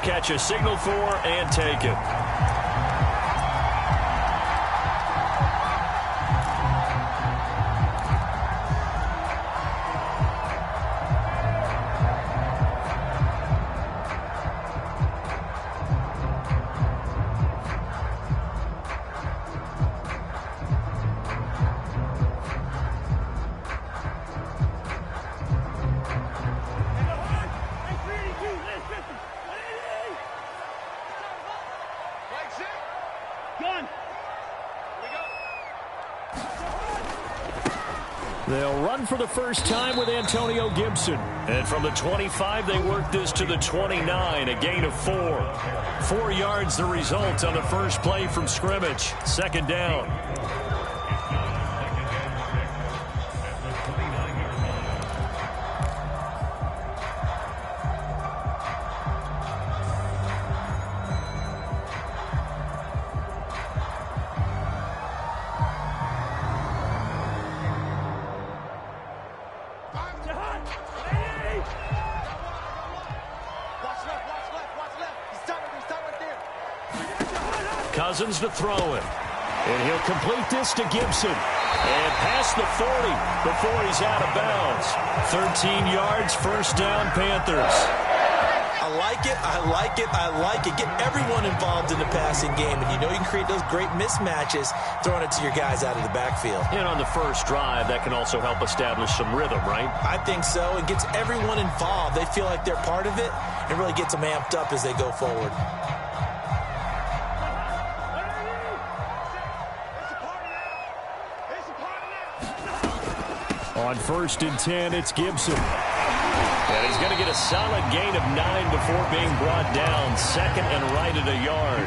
catch a signal for and take it. They'll run for the first time with Antonio Gibson. And from the 25, they work this to the 29, a gain of 4. 4 yards the result on the first play from scrimmage. Second down. Cousins to throw it. And he'll complete this to Gibson. And past the 40 before he's out of bounds. 13 yards, first down, Panthers. I like it, I like it, I like it. Get everyone involved in the passing game. And you know you can create those great mismatches throwing it to your guys out of the backfield. And on the first drive, that can also help establish some rhythm, right? I think so. It gets everyone involved. They feel like they're part of it and really gets them amped up as they go forward. On 1st and 10, it's Gibson. And he's going to get a solid gain of 9 before being brought down. Second and right at a yard.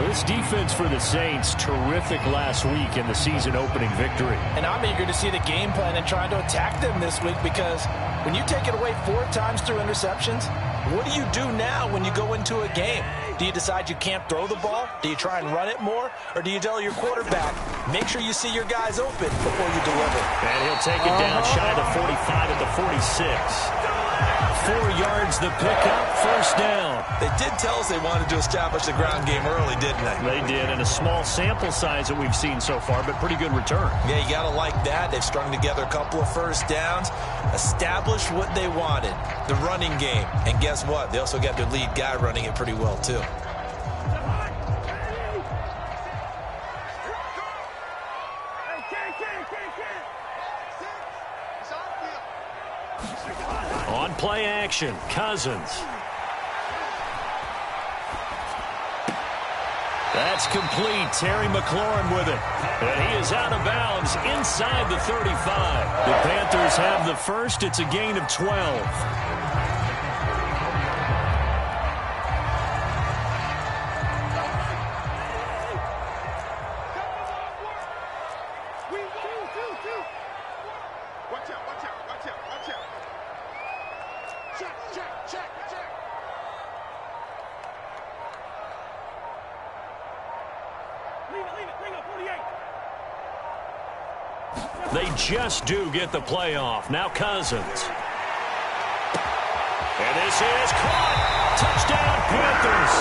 This defense for the Saints, terrific last week in the season-opening victory. And I'm eager to see the game plan and trying to attack them this week, because when you take it away 4 times through interceptions, what do you do now when you go into a game? Do you decide you can't throw the ball? Do you try and run it more? Or do you tell your quarterback, make sure you see your guys open before you deliver? And he'll take it down shy of the 45 at the 46. 4 yards the pickup, first down. They did tell us they wanted to establish the ground game early, didn't they? They did, and a small sample size that we've seen so far, but pretty good return. Yeah, you got to like that. They've strung together a couple of first downs, established what they wanted, the running game. And guess what? They also got their lead guy running it pretty well, too. On play action, Cousins. That's complete. Terry McLaurin with it. And he is out of bounds inside the 35. The Panthers have the first. It's a gain of 12. They just do get the playoff. Now Cousins. And this is caught. Touchdown, Panthers.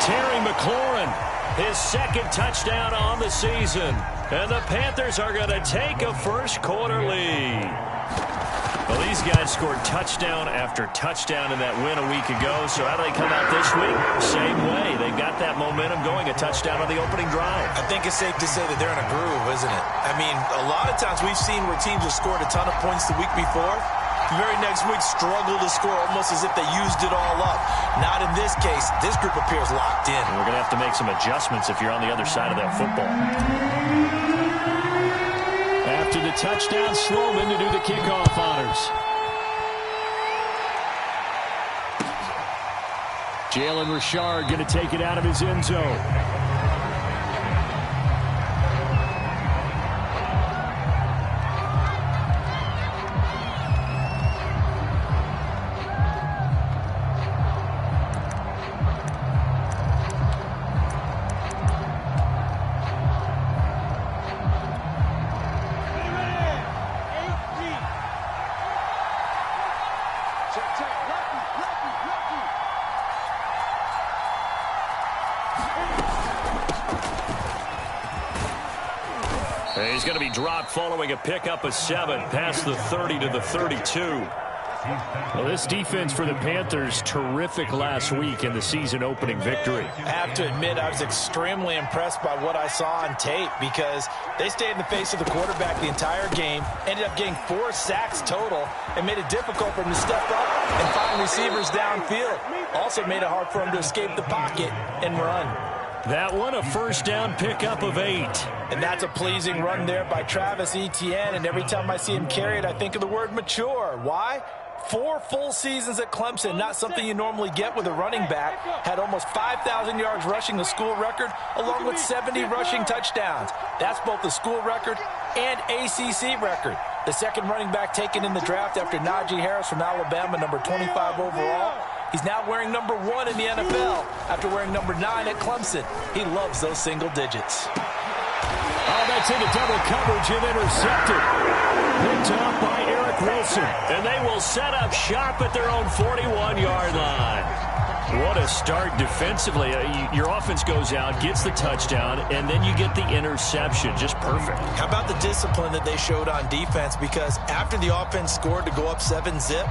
Terry McLaurin, his second touchdown on the season. And the Panthers are going to take a first quarter lead. Well, these guys scored touchdown after touchdown in that win a week ago. So how do they come out this week? Same way. They got that momentum going, a touchdown on the opening drive. I think it's safe to say that they're in a groove, isn't it? I mean, a lot of times we've seen where teams have scored a ton of points the week before. The very next week struggle to score almost as if they used it all up. Not in this case. This group appears locked in. And we're going to have to make some adjustments if you're on the other side of that football. After the touchdown, Sloman to do the kickoff honors. Jalen Richard going to take it out of his end zone. And he's going to be dropped following a pickup of 7 past the 30 to the 32. Well, this defense for the Panthers, terrific last week in the season-opening victory. I have to admit, I was extremely impressed by what I saw on tape because they stayed in the face of the quarterback the entire game, ended up getting 4 sacks total, and made it difficult for him to step up and find receivers downfield. Also made it hard for him to escape the pocket and run. That one, a first down pickup of 8. And that's a pleasing run there by Travis Etienne, and every time I see him carry it, I think of the word mature. Why? 4 full seasons at Clemson, not something you normally get with a running back. Had almost 5,000 yards rushing, the school record, along with 70 rushing touchdowns. That's both the school record and ACC record. The second running back taken in the draft after Najee Harris from Alabama, number 25 overall. He's now wearing number 1 in the NFL after wearing number 9 at Clemson. He loves those single digits. Oh, that's into double coverage and intercepted. Picked up by Eric Wilson. And they will set up shop at their own 41-yard line. What a start defensively. Your offense goes out, gets the touchdown, and then you get the interception. Just perfect. How about the discipline that they showed on defense? Because after the offense scored to go up 7-zip,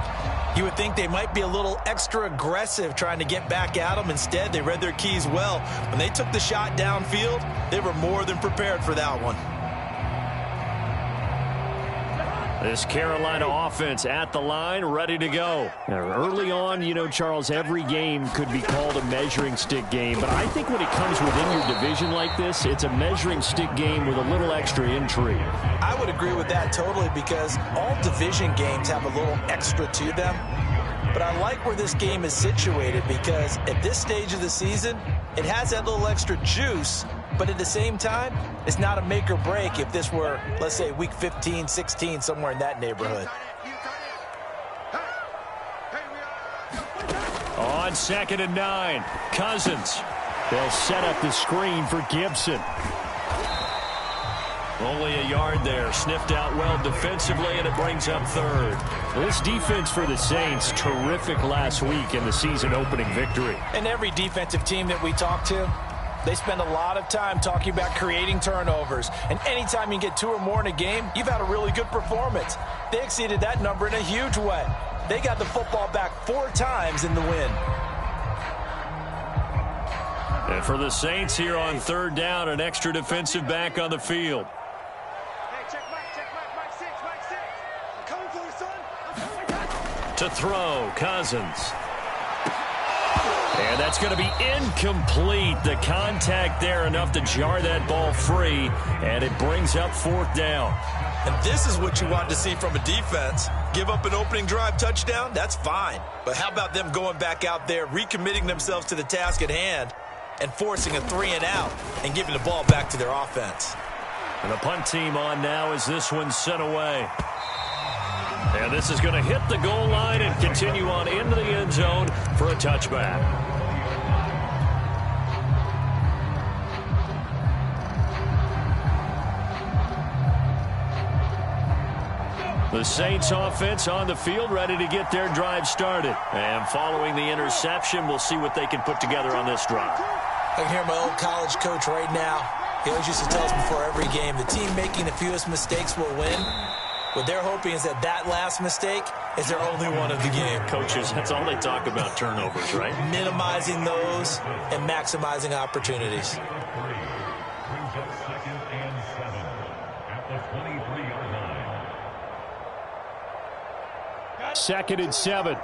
you would think they might be a little extra aggressive trying to get back at them. Instead, they read their keys well. When they took the shot downfield, they were more than prepared for that one. This Carolina offense at the line, ready to go. Now, early on, you know, Charles, every game could be called a measuring stick game. But I think when it comes within your division like this, it's a measuring stick game with a little extra intrigue. I would agree with that totally because all division games have a little extra to them. But I like where this game is situated because at this stage of the season, it has that little extra juice. But at the same time, it's not a make or break if this were, let's say, week 15, 16, somewhere in that neighborhood. On 2nd and 9, Cousins. They'll set up the screen for Gibson. Only a yard there. Sniffed out well defensively, and it brings up 3rd. This defense for the Saints, terrific last week in the season-opening victory. And every defensive team that we talk to, they spend a lot of time talking about creating turnovers. And anytime you get 2 or more in a game, you've had a really good performance. They exceeded that number in a huge way. They got the football back 4 times in the win. And for the Saints here on 3rd down, an extra defensive back on the field. To throw, Cousins. And that's going to be incomplete. The contact there enough to jar that ball free, and it brings up 4th down. And this is what you want to see from a defense. Give up an opening drive touchdown, that's fine. But how about them going back out there, recommitting themselves to the task at hand, and forcing a 3-and-out and giving the ball back to their offense. And the punt team on now as this one's sent away. And this is going to hit the goal line and continue on into the end zone for a touchback. The Saints offense on the field ready to get their drive started. And following the interception, we'll see what they can put together on this drive. I can hear my old college coach right now. He always used to tell us before every game, the team making the fewest mistakes will win. What they're hoping is that last mistake is their only one of the game. Coaches, that's all they talk about, turnovers, right? Minimizing those and maximizing opportunities. 2nd and 7.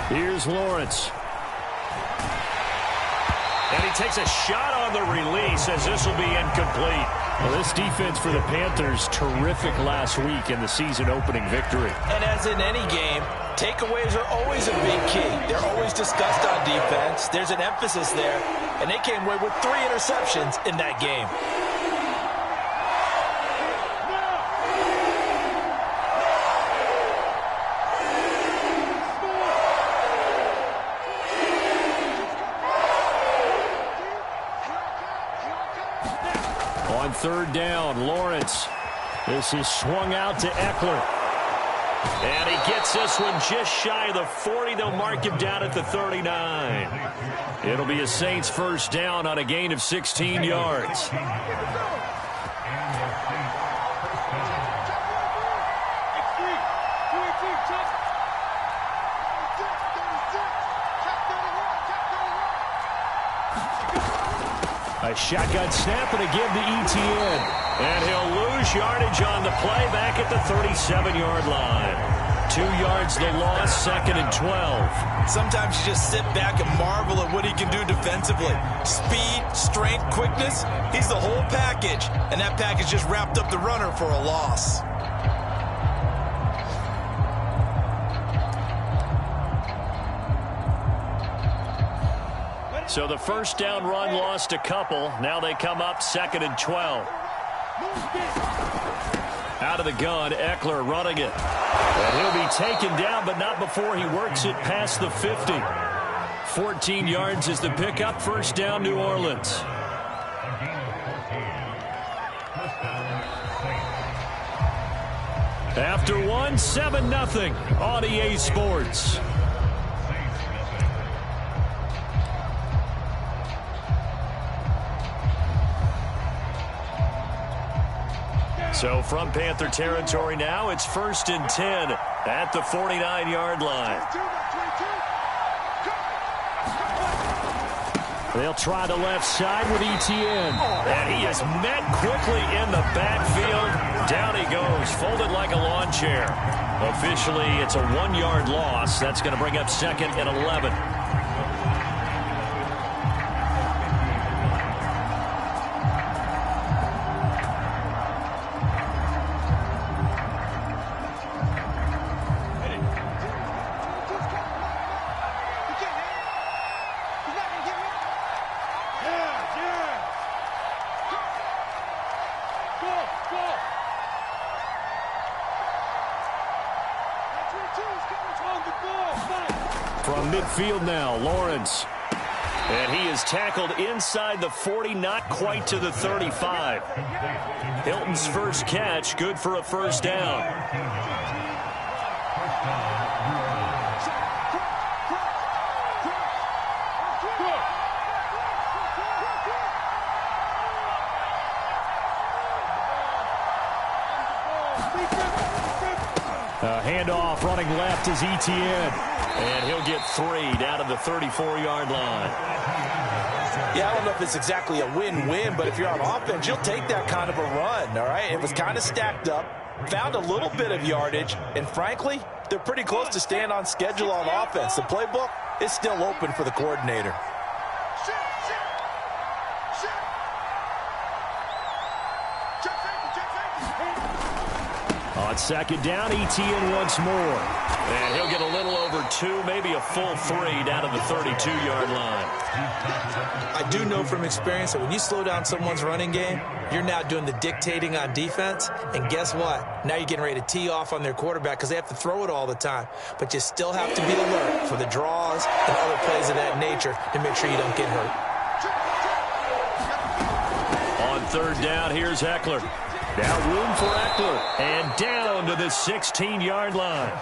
Here's Lawrence. And he takes a shot on the release as this will be incomplete. Well, this defense for the Panthers, terrific last week in the season-opening victory. And as in any game, takeaways are always a big key. They're always discussed on defense. There's an emphasis there. And they came away with 3 interceptions in that game. On 3rd down, Lawrence. This is swung out to Eckler. And he gets this one just shy of the 40. They'll mark him down at the 39. It'll be a Saints first down on a gain of 16 yards. A shotgun snap and a give to Etienne. And he'll lose yardage on the play back at the 37-yard line. 2 yards the loss, 2nd and 12. Sometimes you just sit back and marvel at what he can do defensively. Speed, strength, quickness, he's the whole package. And that package just wrapped up the runner for a loss. So the first down run lost a couple. Now they come up 2nd and 12. Out of the gun, Eckler running it. And he'll be taken down, but not before he works it past the 50. 14 yards is the pickup. First down, New Orleans. After one, 7-0 on EA Sports. So from Panther territory now, it's 1st and 10 at the 49-yard line. They'll try the left side with Etienne. And he is met quickly in the backfield. Down he goes, folded like a lawn chair. Officially, it's a 1-yard loss. That's going to bring up 2nd and 11. From midfield now, Lawrence. And he is tackled inside the 40, not quite to the 35. Hilton's first catch, good for a first down. Handoff running left is Etienne. And he'll get 3 down to the 34-yard line. Yeah, I don't know if it's exactly a win-win, but if you're on offense, you'll take that kind of a run, all right? It was kind of stacked up, found a little bit of yardage, and frankly, they're pretty close to staying on schedule on offense. The playbook is still open for the coordinator. On 2nd down, Etienne once more. And he'll get a little over 2, maybe a full 3 down to the 32-yard line. I do know from experience that when you slow down someone's running game, you're now doing the dictating on defense. And guess what? Now you're getting ready to tee off on their quarterback because they have to throw it all the time. But you still have to be alert for the draws and other plays of that nature to make sure you don't get hurt. On 3rd down, here's Eckler. Now room for Eckler. And down to the 16-yard line.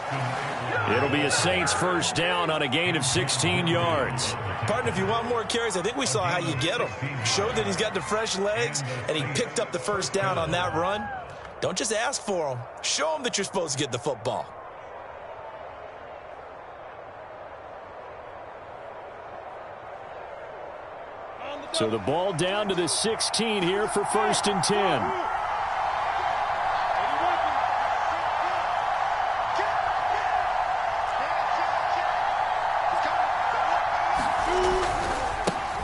It'll be a Saints first down on a gain of 16 yards. Partner, if you want more carries, I think we saw how you get him. Showed that he's got the fresh legs, and he picked up the first down on that run. Don't just ask for him. Show him that you're supposed to get the football. So the ball down to the 16 here for 1st and 10.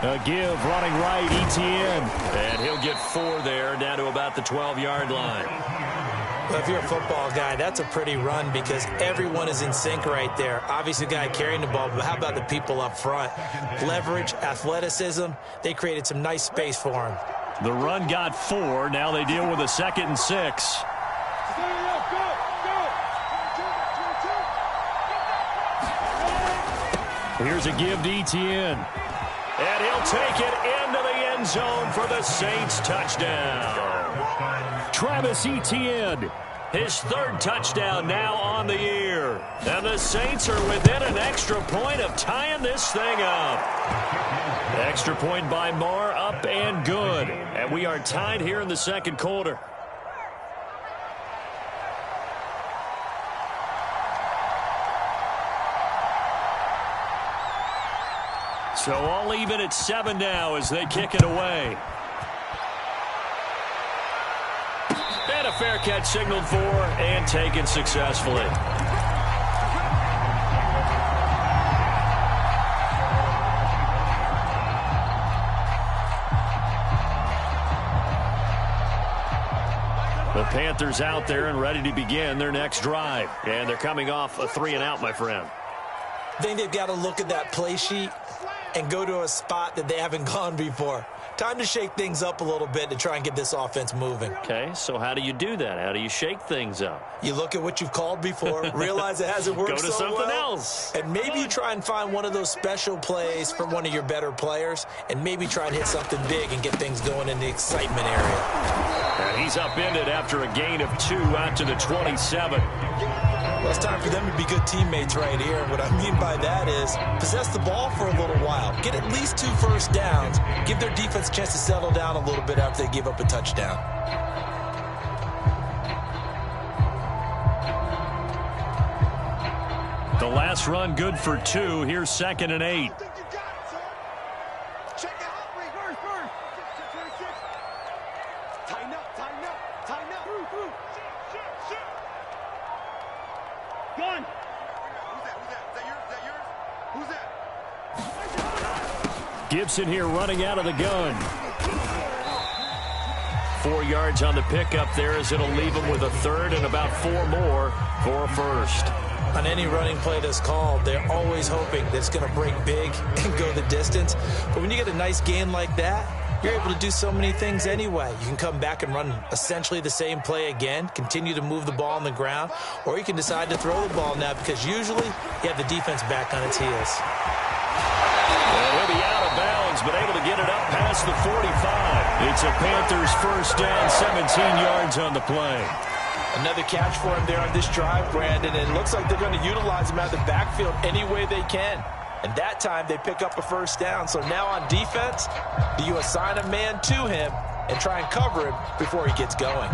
A give running right, Etienne. And he'll get 4 there, down to about the 12-yard line. Well, if you're a football guy, that's a pretty run because everyone is in sync right there. Obviously, the guy carrying the ball, but how about the people up front? Leverage, athleticism, they created some nice space for him. The run got 4. Now they deal with a 2nd and 6. Here's a give to Etienne. And he'll take it into the end zone for the Saints touchdown. Travis Etienne, His third touchdown now on the year. And the Saints are within an extra point of tying this thing up. Extra point by Marr, up and good. And we are tied here in the second quarter. So all even at 7 now as they kick it away. And a fair catch signaled for and taken successfully. The Panthers out there and ready to begin their next drive. And they're coming off a 3-and-out, my friend. I think they've got to look at that play sheet and go to a spot that they haven't gone before. Time to shake things up a little bit to try and get this offense moving. Okay, so how do you do that? How do you shake things up? You look at what you've called before, realize it hasn't worked so well. Go to something else. And maybe you try and find one of those special plays from one of your better players, and maybe try and hit something big and get things going in the excitement area. And he's upended after a gain of 2 out to the 27. Well, it's time for them to be good teammates right here. And what I mean by that is possess the ball for a little while. Get at least 2 first downs. Give their defense a chance to settle down a little bit after they give up a touchdown. The last run good for 2. Here's 2nd and 8. Gibson here running out of the gun. 4 yards on the pickup there as it'll leave him with a 3rd and about 4 more for a first. On any running play that's called, they're always hoping that it's going to break big and go the distance. But when you get a nice gain like that, you're able to do so many things anyway. You can come back and run essentially the same play again, continue to move the ball on the ground, or you can decide to throw the ball now because usually you have the defense back on its heels. He'll be out of bounds, but able to get it up past the 45. It's a Panthers first down, 17 yards on the play. Another catch for him there on this drive, Brandon, and it looks like they're going to utilize him out of the backfield any way they can. And that time they pick up a first down. So now on defense, do you assign a man to him and try and cover him before he gets going?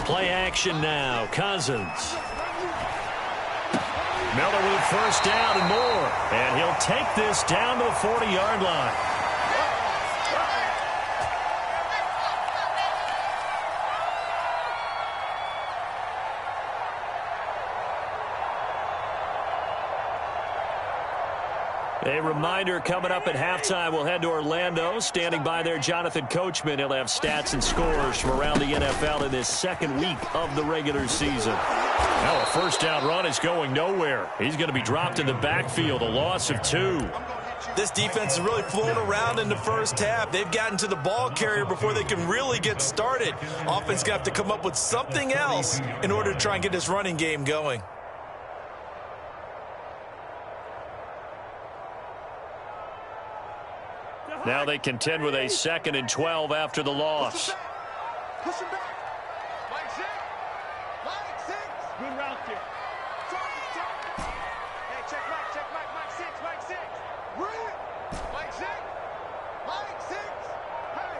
Play action now. Cousins. Miller with first down and more. And he'll take this down to the 40-yard line. A reminder coming up at halftime, we'll head to Orlando. Standing by there, Jonathan Coachman. He'll have stats and scores from around the NFL in this second week of the regular season. Now a first down run is going nowhere. He's going to be dropped in the backfield, a loss of 2. This defense is really flown around in the first half. They've gotten to the ball carrier before they can really get started. Offense going to have to come up with something else in order to try and get this running game going. Now they contend with a 2nd and 12 after the loss. Push him back. Mike 6. Mike 6. Good route there. Hey, check Mike. Mike 6. Mike 6. Brilliant. Mike 6. Mike 6. Hey.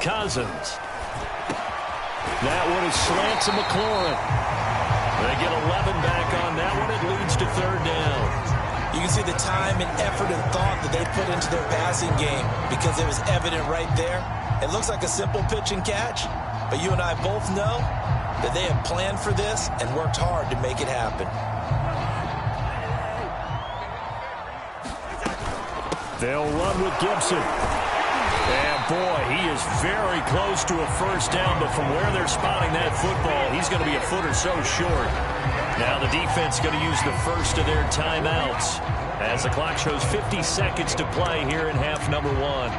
Cousins. That one is slant to McLaurin. They get 11 back on that one. It leads to 3rd down. You can see the time and effort and thought that they put into their passing game because it was evident right there. It looks like a simple pitch and catch, but you and I both know that they have planned for this and worked hard to make it happen. They'll run with Gibson. And boy, he is very close to a first down, but from where they're spotting that football, he's going to be a foot or so short. Now the defense going to use the first of their timeouts as the clock shows 50 seconds to play here in half number 1.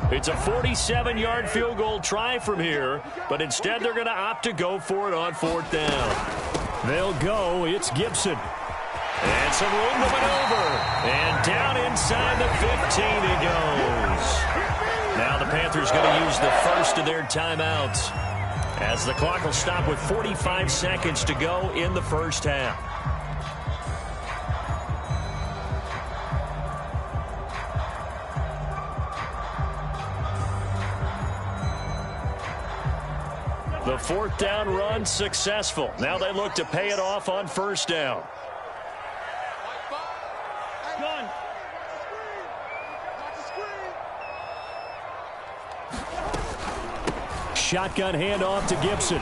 It's a 47-yard field goal try from here, but instead they're going to opt to go for it on 4th down. They'll go. It's Gibson. And some room to maneuver. And down inside the 15 he goes. Now the Panthers going to use the first of their timeouts, as the clock will stop with 45 seconds to go in the first half. The 4th down run successful. Now they look to pay it off on 1st down. Shotgun handoff to Gibson.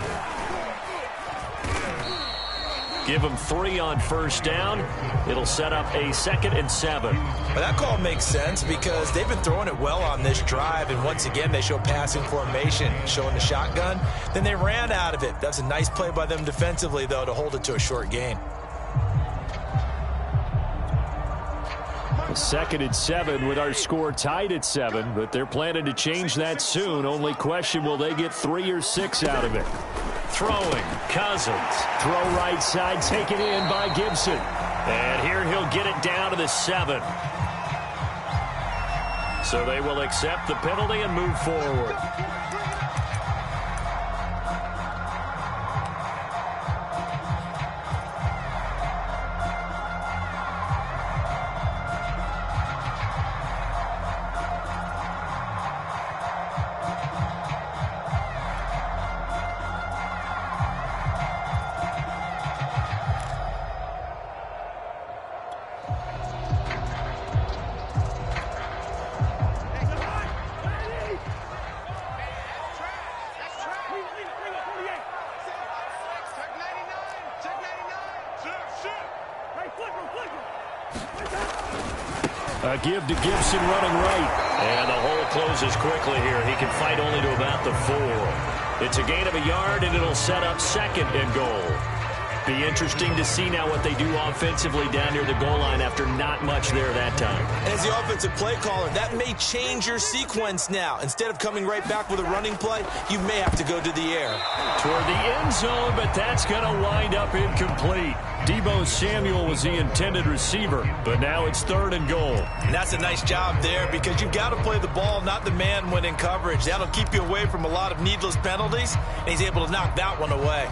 Give them 3 on 1st down. It'll set up a 2nd and 7. Well, that call makes sense because they've been throwing it well on this drive, and once again they show passing formation, showing the shotgun. Then they ran out of it. That's a nice play by them defensively, though, to hold it to a short gain. A 2nd and 7 with our score tied at 7, but they're planning to change that soon. Only question, will they get 3 or 6 out of it? Throwing, Cousins. Throw right side, taken in by Gibson. And here he'll get it down to the 7. So they will accept the penalty and move forward. A give to Gibson running right. And the hole closes quickly here. He can fight only to about the 4. It's a gain of a yard, and it'll set up 2nd and goal. Be interesting to see now what they do offensively down near the goal line after not much there that time. As the offensive play caller, that may change your sequence now. Instead of coming right back with a running play, you may have to go to the air. Toward the end zone, but that's going to wind up incomplete. Deebo Samuel was the intended receiver, but now it's 3rd and goal. And that's a nice job there because you've got to play the ball, not the man when in coverage. That'll keep you away from a lot of needless penalties, and he's able to knock that one away.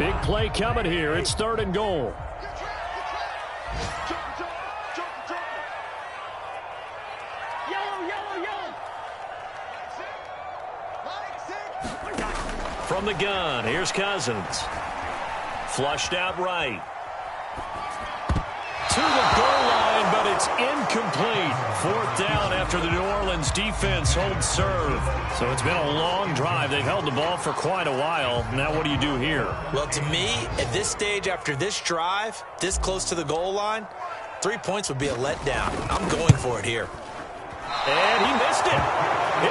Big play coming here. It's 3rd and goal. From the gun, here's Cousins. Flushed out right. To the goal line, but it's incomplete. 4th down after the New Orleans defense holds serve. So it's been a long drive. They've held the ball for quite a while. Now what do you do here? Well, to me, at this stage after this drive, this close to the goal line, 3 points would be a letdown. I'm going for it here. And he missed it.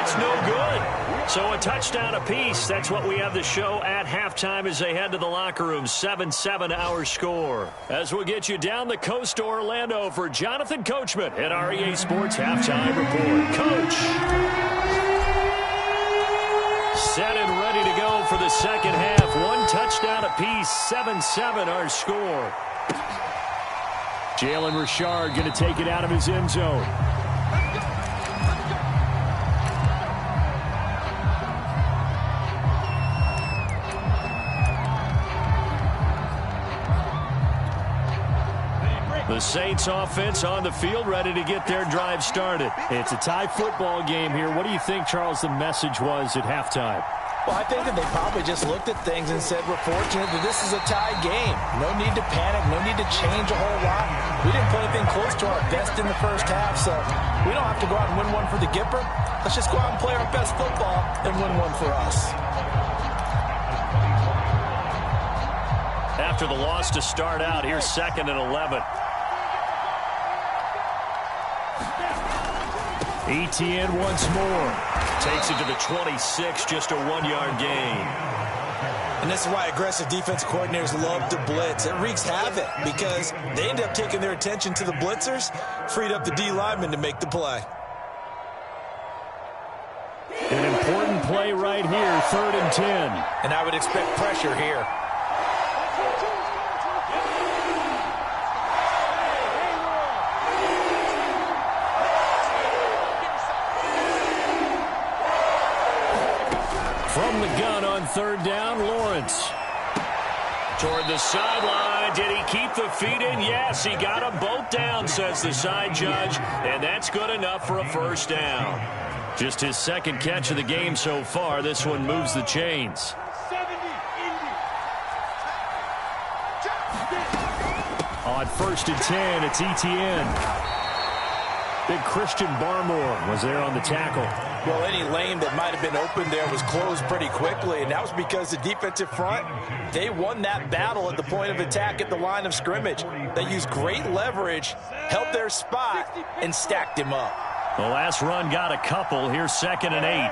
It's no good. So a touchdown apiece. That's what we have the show at halftime as they head to the locker room. 7-7 our score. As we'll get you down the coast to Orlando for Jonathan Coachman at our EA Sports Halftime Report. Coach. Set and ready to go for the second half. 1 touchdown apiece. 7-7 our score. Jalen Richard going to take it out of his end zone. The Saints offense on the field, ready to get their drive started. It's a tie football game here. What do you think, Charles, the message was at halftime? Well, I think that they probably just looked at things and said, we're fortunate that this is a tie game. No need to panic. No need to change a whole lot. We didn't play anything close to our best in the first half, so we don't have to go out and win one for the Gipper. Let's just go out and play our best football and win one for us. After the loss to start out, here's 2nd and 11. Etienne once more. Takes it to the 26, just a 1-yard gain. And this is why aggressive defense coordinators love to blitz. It wreaks havoc because they end up taking their attention to the blitzers, freed up the D lineman to make the play. An important play right here, 3rd and 10. And I would expect pressure here. From the gun on 3rd down, Lawrence. Toward the sideline. Did he keep the feet in? Yes, he got them both down, says the side judge. And that's good enough for a 1st down. Just his 2nd catch of the game so far. This one moves the chains. On 1st and 10, it's Etienne. Big Christian Barmore was there on the tackle. Well, any lane that might have been open there was closed pretty quickly, and that was because the defensive front, they won that battle at the point of attack at the line of scrimmage. They used great leverage, held their spot, and stacked him up. The last run got a couple. Here's 2nd and 8.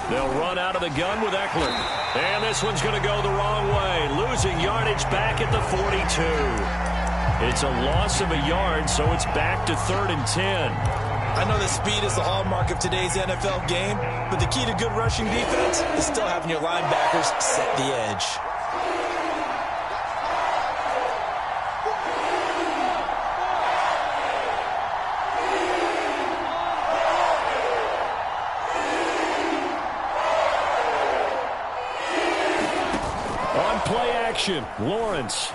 They'll run out of the gun with Eckler. And this one's going to go the wrong way. Losing yardage back at the 42. It's a loss of a yard, so it's back to 3rd and 10. I know that speed is the hallmark of today's NFL game, but the key to good rushing defense is still having your linebackers set the edge. Play action, Lawrence.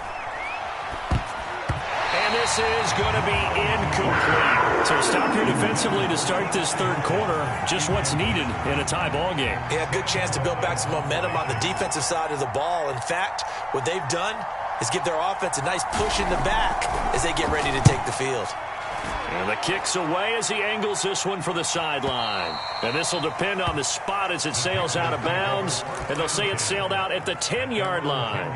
And this is going to be incomplete. So stop here defensively to start this 3rd quarter. Just what's needed in a tie ball game. Yeah, good chance to build back some momentum on the defensive side of the ball. In fact, what they've done is give their offense a nice push in the back as they get ready to take the field. And the kick's away as he angles this one for the sideline. And this will depend on the spot as it sails out of bounds. And they'll say it sailed out at the 10-yard line.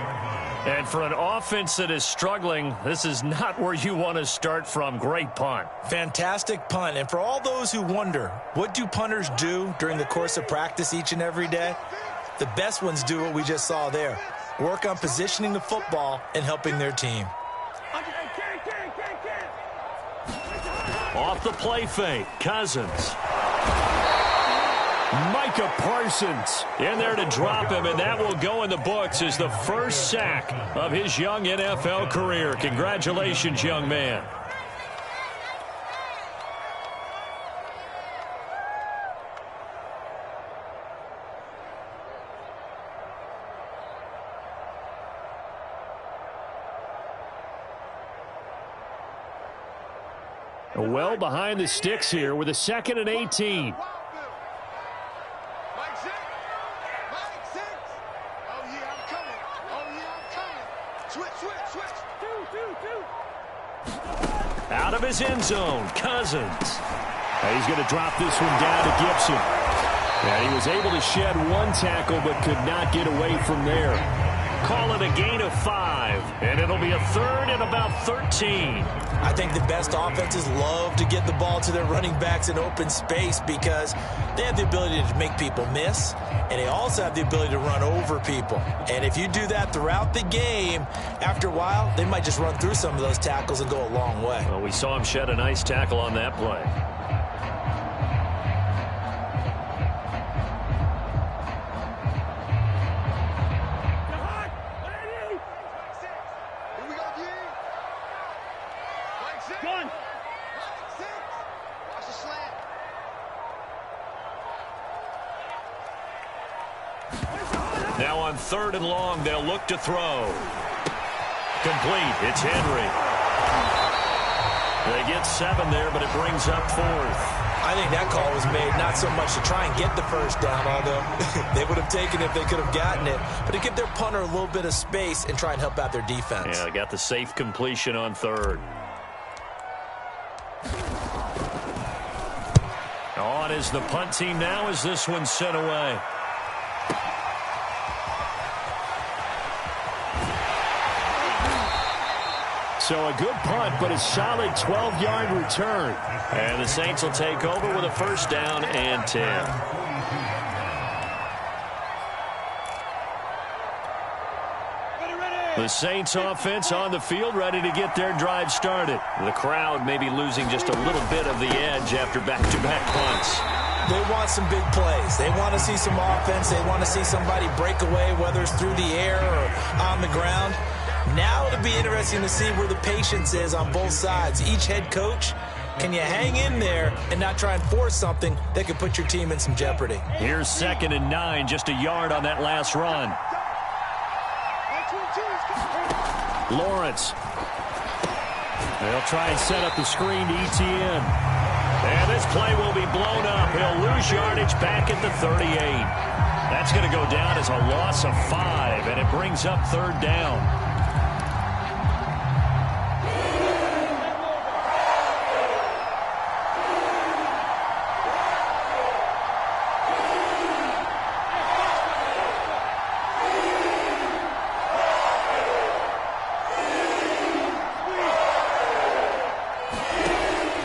And for an offense that is struggling, this is not where you want to start from. Great punt. Fantastic punt. And for all those who wonder, what do punters do during the course of practice each and every day? The best ones do what we just saw there. Work on positioning the football and helping their team. Off the play fake, Cousins. Micah Parsons in there to drop him, and that will go in the books as the first sack of his young NFL career. Congratulations, young man. Well behind the sticks here with a 2nd and 18. Out of his end zone, Cousins. He's going to drop this one down to Gibson. Yeah, he was able to shed one tackle but could not get away from there. Call it a gain of 5, and it'll be a 3rd and about 13. I think the best offenses love to get the ball to their running backs in open space because they have the ability to make people miss, and they also have the ability to run over people. And if you do that throughout the game, after a while, they might just run through some of those tackles and go a long way. Well, we saw him shed a nice tackle on that play. Now on 3rd and long, they'll look to throw. Complete. It's Henry. They get 7 there, but it brings up 4th. I think that call was made not so much to try and get the first down, although they would have taken it if they could have gotten it, but to give their punter a little bit of space and try and help out their defense. Yeah, they got the safe completion on 3rd. On is the punt team now as this one's sent away. So a good punt, but a solid 12-yard return. And the Saints will take over with a first down and 10. The Saints offense on the field, ready to get their drive started. The crowd may be losing just a little bit of the edge after back-to-back punts. They want some big plays. They want to see some offense. They want to see somebody break away, whether it's through the air or on the ground. Now it'll be interesting to see where the patience is on both sides. Each head coach, can you hang in there and not try and force something that could put your team in some jeopardy? Here's 2nd and 9, just a yard on that last run. Lawrence. They'll try and set up the screen to Etienne. And this play will be blown up. He'll lose yardage back at the 38. That's going to go down as a loss of 5, and it brings up 3rd down.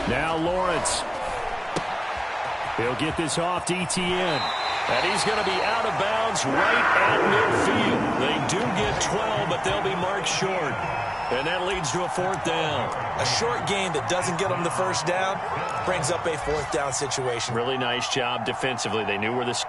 Now Lawrence. He'll get this off to Etienne. And he's going to be out of bounds right at midfield. They do get 12, but they'll be marked short. And that leads to a 4th down. A short gain that doesn't get them the first down brings up a 4th down situation. Really nice job defensively. They knew where this...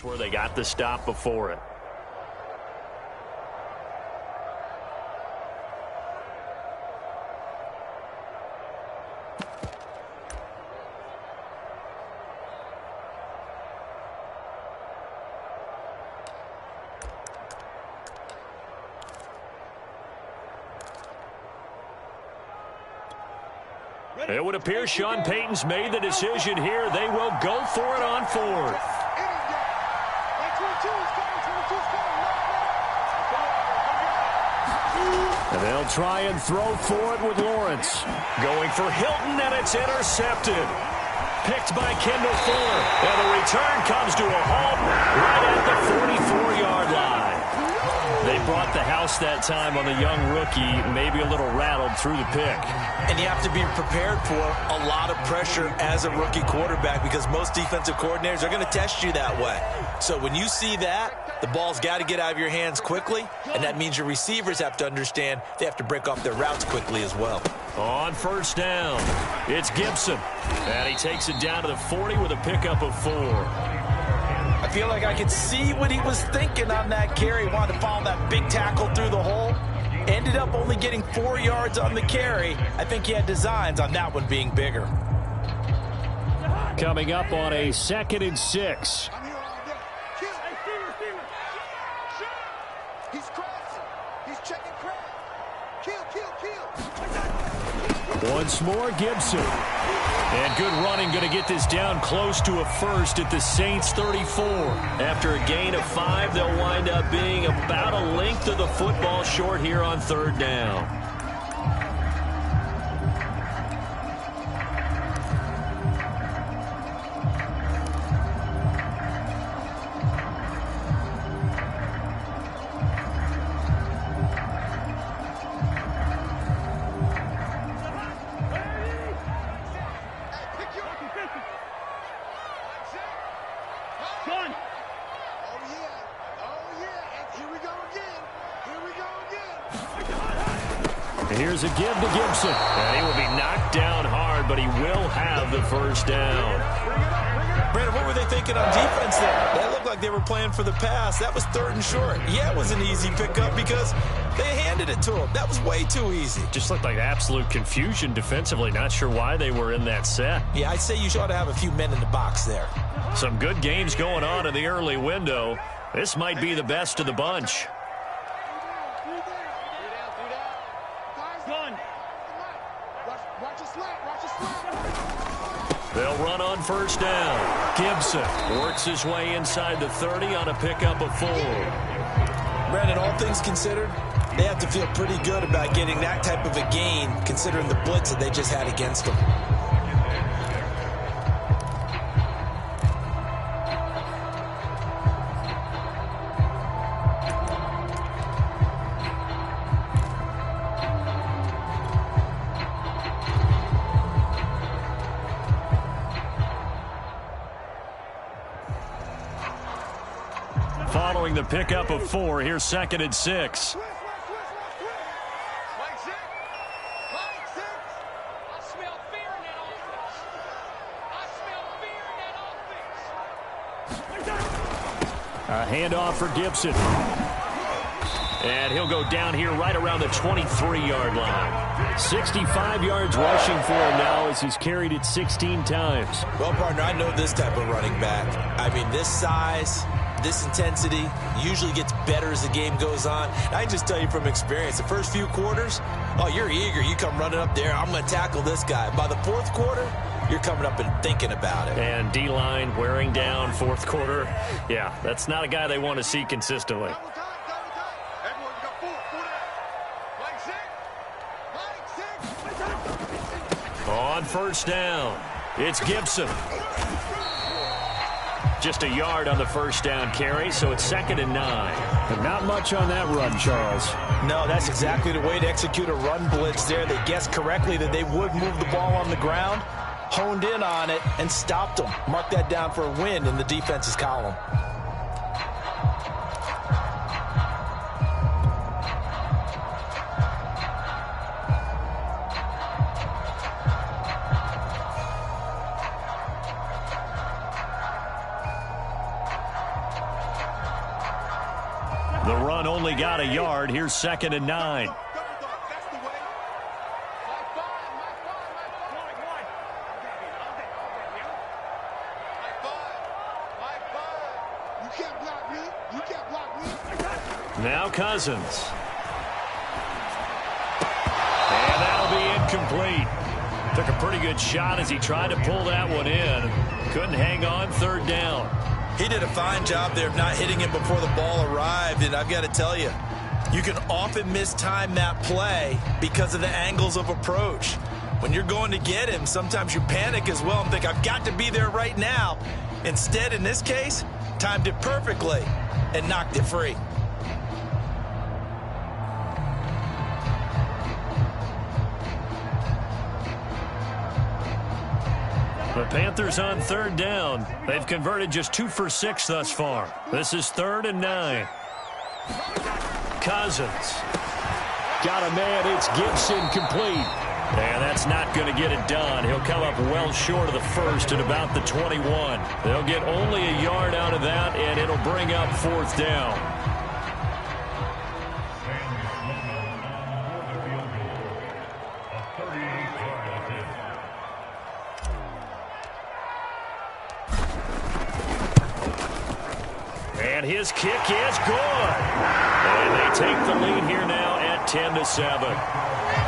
Where they got the stop before it. It would appear Sean Payton's made the decision here. They will go for it on 4th. And they'll try and throw for it with Lawrence. Going for Hilton, and it's intercepted. Picked by Kendall Fuller. And the return comes to a halt right at the 44-yard line. They brought the house that time on the young rookie, maybe a little rattled through the pick. And you have to be prepared for a lot of pressure as a rookie quarterback because most defensive coordinators are going to test you that way. So when you see that, the ball's got to get out of your hands quickly, and that means your receivers have to understand they have to break off their routes quickly as well. On 1st down, it's Gibson. And he takes it down to the 40 with a pickup of 4. I feel like I could see what he was thinking on that carry. He wanted to follow that big tackle through the hole. Ended up only getting 4 yards on the carry. I think he had designs on that one being bigger. Coming up on a 2nd and 6. He's crossing. He's checking crack. Kill. Once more, Gibson. And good running, going to get this down close to a first at the Saints 34. After a gain of 5, they'll wind up being about a length of the football short here on 3rd down. Gun. Oh, yeah. Oh, yeah. And here we go again. Here we go again. And here's a give to Gibson. And he will be knocked down hard, but he will have the first down. Brandon, what were they thinking on defense there? They looked like they were playing for the pass. That was 3rd and short. Yeah, it was an easy pickup because they handed it to him. That was way too easy. Just looked like absolute confusion defensively. Not sure why they were in that set. Yeah, I'd say you ought to have a few men in the box there. Some good games going on in the early window. This might be the best of the bunch. Gun. Watch your slap. Watch your slap. They'll run on first down. Gibson works his way inside the 30 on a pickup of 4. Brandon, all things considered, they have to feel pretty good about getting that type of a gain considering the blitz that they just had against them. Following the pickup of 4, here's 2nd and 6. Mike 6. Mike 6. I smell fear in that offense. I smell fear in that offense. A handoff for Gibson. And he'll go down here right around the 23-yard line. 65 yards rushing for him now as he's carried it 16 times. Well, partner, I know this type of running back. I mean, this size, this intensity usually gets better as the game goes on. I can just tell you from experience, the first few quarters, oh, you're eager. You come running up there, I'm going to tackle this guy. By the 4th quarter, you're coming up and thinking about it. And D-line wearing down 4th quarter. Yeah, that's not a guy they want to see consistently. Double time. Everyone, you got 4 down. Mike 6. On first down, it's Gibson. Just a yard on the first down carry, so it's 2nd and 9. But not much on that run, Charles. No, that's exactly the way to execute a run blitz there. They guessed correctly that they would move the ball on the ground, honed in on it, and stopped them. Mark that down for a win in the defense's column. The run only got a yard. Here's 2nd and 9. That's the way. Mike 5. You can't block me. You can't block me. Now Cousins. And that'll be incomplete. Took a pretty good shot as he tried to pull that one in. Couldn't hang on 3rd down. He did a fine job there of not hitting him before the ball arrived, and I've got to tell you, you can often mistime that play because of the angles of approach. When you're going to get him, sometimes you panic as well and think, I've got to be there right now. Instead, in this case, timed it perfectly and knocked it free. The Panthers on 3rd down. They've converted just 2 for 6 thus far. This is 3rd and 9. Cousins. Got a man. It's Gibson complete. And that's not going to get it done. He'll come up well short of the first at about the 21. They'll get only a yard out of that, and it'll bring up 4th down. And his kick is good. And they take the lead here now at 10-7.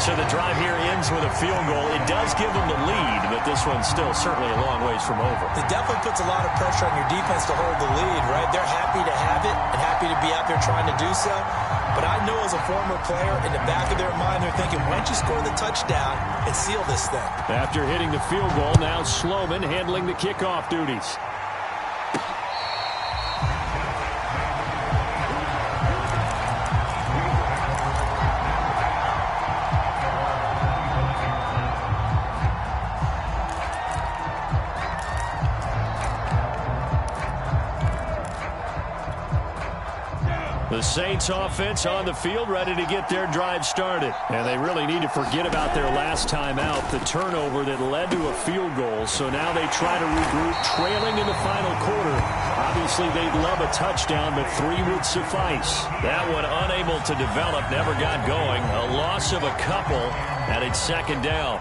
So the drive here ends with a field goal. It does give them the lead, but this one's still certainly a long ways from over. It definitely puts a lot of pressure on your defense to hold the lead, right? They're happy to have it and happy to be out there trying to do so. But I know as a former player, in the back of their mind, they're thinking, why don't you score the touchdown and seal this thing? After hitting the field goal, now Sloman handling the kickoff duties. The Saints offense on the field, ready to get their drive started. And they really need to forget about their last time out, the turnover that led to a field goal. So now they try to regroup, trailing in the final quarter. Obviously, they'd love a touchdown, but 3 would suffice. That one unable to develop, never got going. A loss of a couple, and it's second down.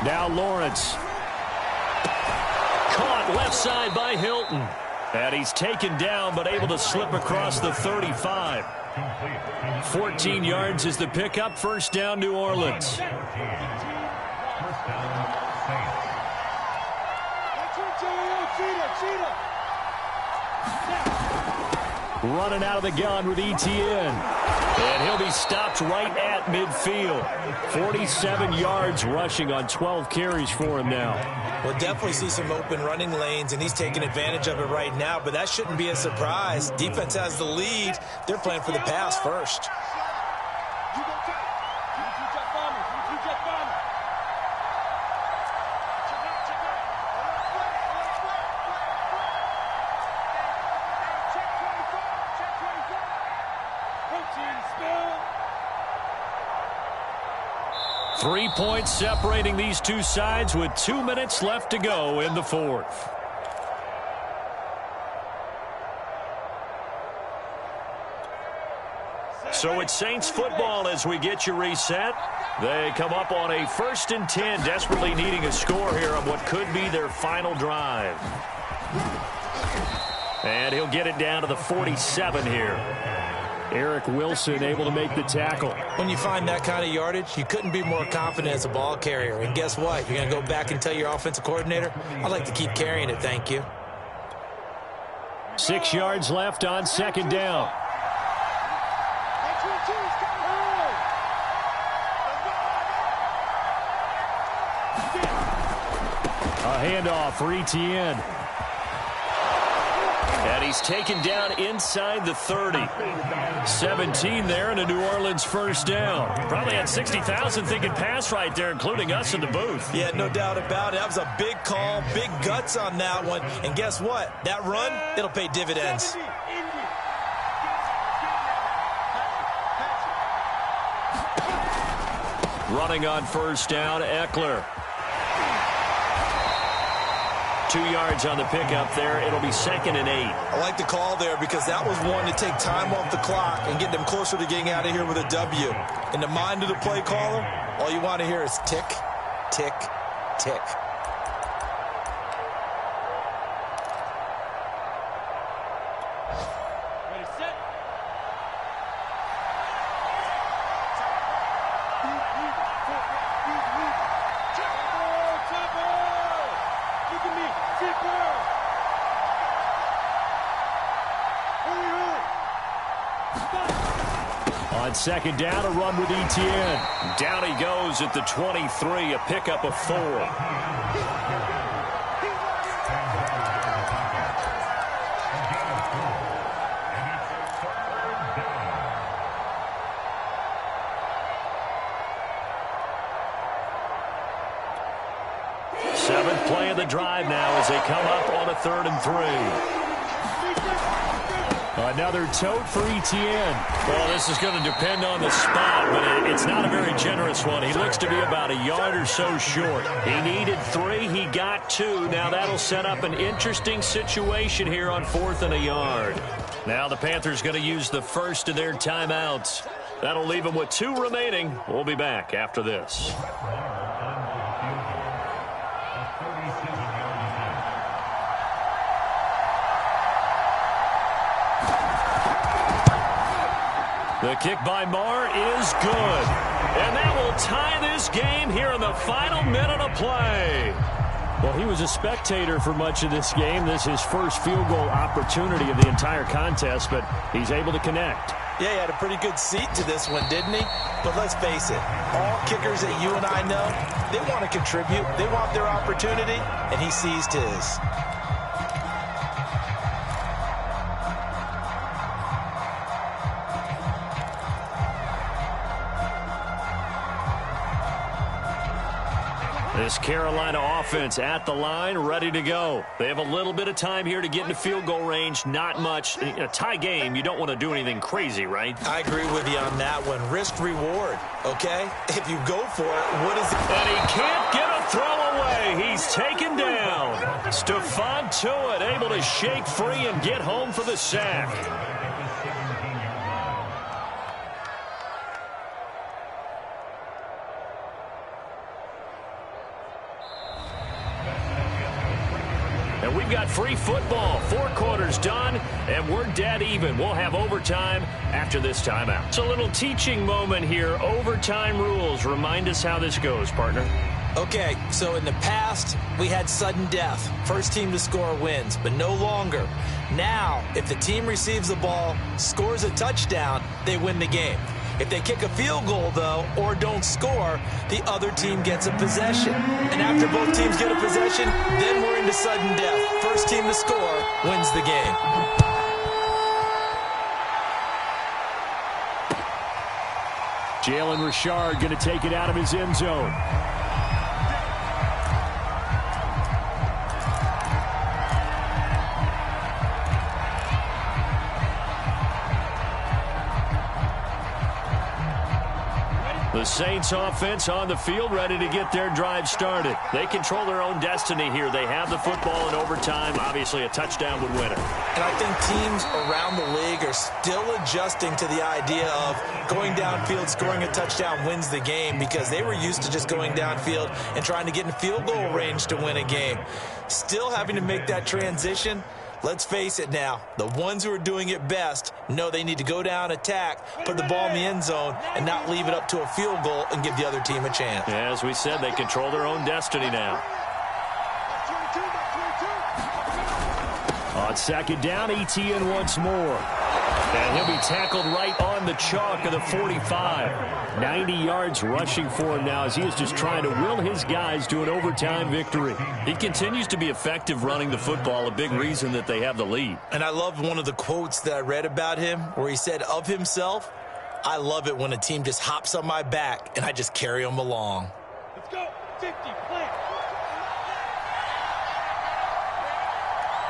Now Lawrence. Caught left side by Hilton. And he's taken down, but able to slip across the 35. 14 yards is the pickup. First down, New Orleans. Running out of the gun with Etienne. And he'll be stopped right at midfield. 47 yards rushing on 12 carries for him now. We'll definitely see some open running lanes, and he's taking advantage of it right now, but that shouldn't be a surprise. Defense has the lead. They're playing for the pass first. Three points separating these two sides with 2 minutes left to go in the fourth. So it's Saints football as we get you reset. They come up on a 1st and 10, desperately needing a score here on what could be their final drive. And he'll get it down to the 47 here. Eric Wilson able to make the tackle. When you find that kind of yardage, you couldn't be more confident as a ball carrier. And guess what? You're going to go back and tell your offensive coordinator, I'd like to keep carrying it, thank you. 6 yards left on second down. A handoff for Etienne. And he's taken down inside the 30. 17 there and a New Orleans first down. Probably had 60,000 thinking pass right there, including us in the booth. Yeah, no doubt about it. That was a big call, big guts on that one. And guess what? That run, it'll pay dividends. Running on first down, Eckler. 2 yards on the pickup there. It'll be 2nd and 8. I like the call there because that was one to take time off the clock and get them closer to getting out of here with a W. In the mind of the play caller, all you want to hear is tick, tick, tick. Ready, set. Look at me. On second down, a run with Etienne. Down he goes at the 23, a pickup of 4. Seventh play of the drive now as they come up on a 3rd and 3. Another tote for Etienne. Well, this is going to depend on the spot, but it's not a very generous one. He looks to be about a yard or so short. He needed 3. He got 2. Now that'll set up an interesting situation here on 4th and a yard. Now the Panthers going to use the first of their timeouts. That'll leave them with 2 remaining. We'll be back after this. The kick by Marr is good. And that will tie this game here in the final minute of play. Well, he was a spectator for much of this game. This is his first field goal opportunity of the entire contest, but he's able to connect. Yeah, he had a pretty good seat to this one, didn't he? But let's face it, all kickers that you and I know, they want to contribute. They want their opportunity, and he seized his. This Carolina offense at the line, ready to go. They have a little bit of time here to get into field goal range. Not much. In a tie game, you don't want to do anything crazy, right? I agree with you on that one. Risk reward, okay? If you go for it, what is it? And he can't get a throw away. He's taken down. Stephon Tuitt able to shake free and get home for the sack. And we've got free football. 4 quarters done, and we're dead even. We'll have overtime after this timeout. It's a little teaching moment here. Overtime rules. Remind us how this goes, partner. Okay, so in the past, we had sudden death. First team to score wins, but no longer. Now, if the team receives the ball, scores a touchdown, they win the game. If they kick a field goal, though, or don't score, the other team gets a possession. And after both teams get a possession, then we're into sudden death. First team to score wins the game. Jalen Richard going to take it out of his end zone. The Saints offense on the field, ready to get their drive started. They control their own destiny here. They have the football in overtime. Obviously, a touchdown would win it. And I think teams around the league are still adjusting to the idea of going downfield, scoring a touchdown wins the game, because they were used to just going downfield and trying to get in field goal range to win a game. Still having to make that transition. Let's face it now, the ones who are doing it best know they need to go down, attack, put the ball in the end zone, and not leave it up to a field goal and give the other team a chance. Yeah, as we said, they control their own destiny now. On second down, Etienne once more. And he'll be tackled right on the chalk of the 45. 90 yards rushing for him now as he is just trying to will his guys to an overtime victory. He continues to be effective running the football, a big reason that they have the lead. And I love one of the quotes that I read about him where he said of himself, "I love it when a team just hops on my back and I just carry them along." Let's go. 50, plant.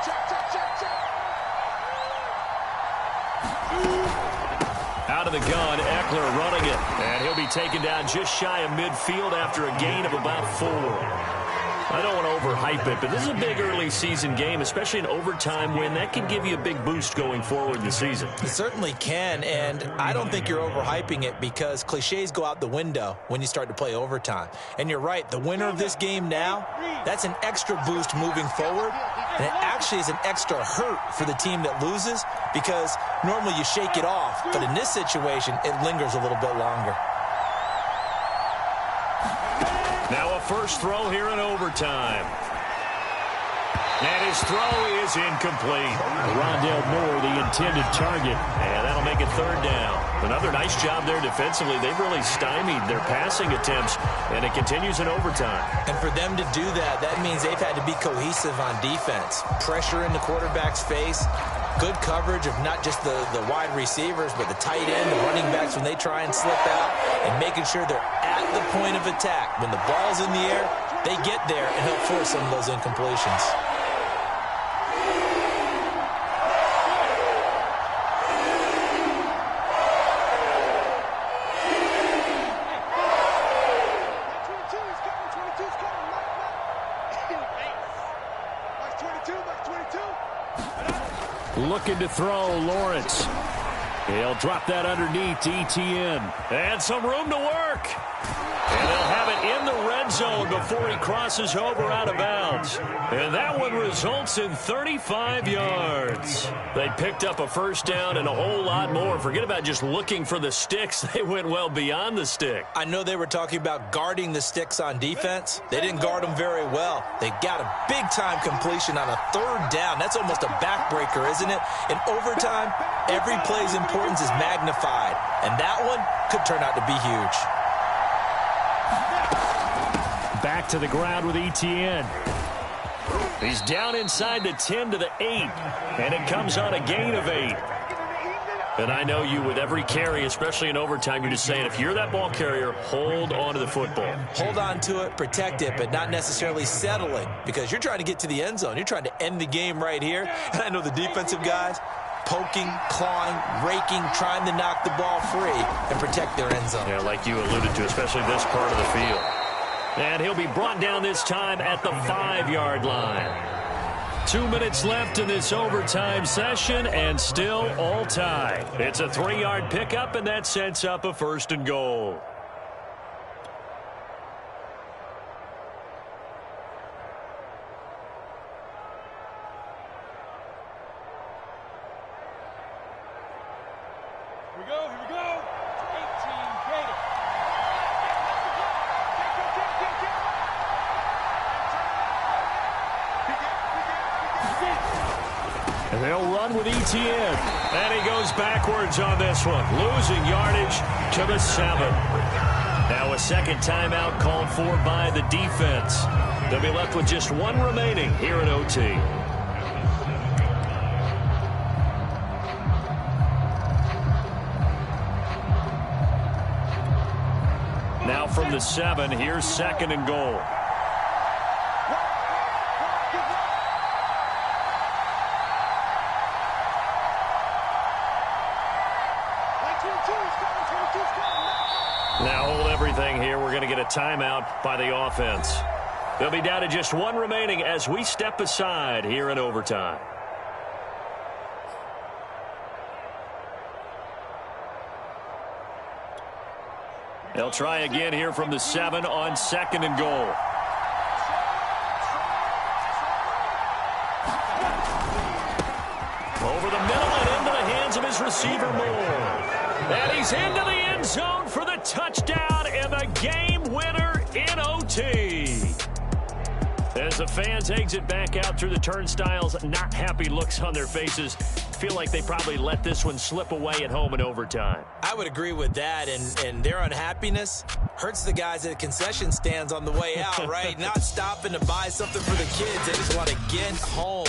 Check, check, check, check. Out of the gun, Eckler running it. And he'll be taken down just shy of midfield after a gain of about 4. I don't want to overhype it, but this is a big early season game, especially an overtime win. That can give you a big boost going forward in the season. It certainly can, and I don't think you're overhyping it because cliches go out the window when you start to play overtime. And you're right, the winner of this game now, that's an extra boost moving forward, and it actually is an extra hurt for the team that loses because normally you shake it off, but in this situation, it lingers a little bit longer. Now a first throw here in overtime. And his throw is incomplete. Rondale Moore, the intended target. And that'll make it third down. Another nice job there defensively. They've really stymied their passing attempts, and it continues in overtime. And for them to do that, that means they've had to be cohesive on defense. Pressure in the quarterback's face. Good coverage of not just the wide receivers, but the tight end, the running backs when they try and slip out, and making sure they're at the point of attack. When the ball's in the air, they get there and help force some of those incompletions. Looking to throw, Lawrence. He'll drop that underneath to Etienne. And some room to work. And they'll have it in the red zone before before he crosses over out of bounds. And that one results in 35 yards. They picked up a first down and a whole lot more. Forget about just looking for the sticks. They went well beyond the stick. I know they were talking about guarding the sticks on defense. They didn't guard them very well. They got a big-time completion on a third down. That's almost a backbreaker, isn't it? In overtime, every play's importance is magnified. And that one could turn out to be huge. Back to the ground with Etienne. He's down inside the 10 to the 8. And it comes on a gain of 8. And I know you, with every carry, especially in overtime, you're just saying, if you're that ball carrier, hold on to the football. Hold on to it, protect it, but not necessarily settling, because you're trying to get to the end zone. You're trying to end the game right here. And I know the defensive guys, poking, clawing, raking, trying to knock the ball free and protect their end zone. Yeah, like you alluded to, especially this part of the field. And he'll be brought down this time at the 5-yard line. 2 minutes left in this overtime session, and still all tied. It's a 3-yard pickup, and that sets up a 1st and goal. Here we go. 18 Gator. And they'll run with Etienne. And he goes backwards on this one, losing yardage to the 7. Now a second timeout called for by the defense. They'll be left with just one remaining here in OT. Now from the 7, here's 2nd and goal. Now hold everything here. We're going to get a timeout by the offense. They'll be down to just one remaining as we step aside here in overtime. They'll try again here from the 7 on 2nd and goal. Over the middle and into the hands of his receiver, Moore. And he's into the end zone for the touchdown and the game winner in OT. As the fans exit back out through the turnstiles, not happy looks on their faces. Feel like they probably let this one slip away at home in overtime. I would agree with that, and their unhappiness hurts the guys at the concession stands on the way out, right? Not stopping to buy something for the kids. They just want to get home.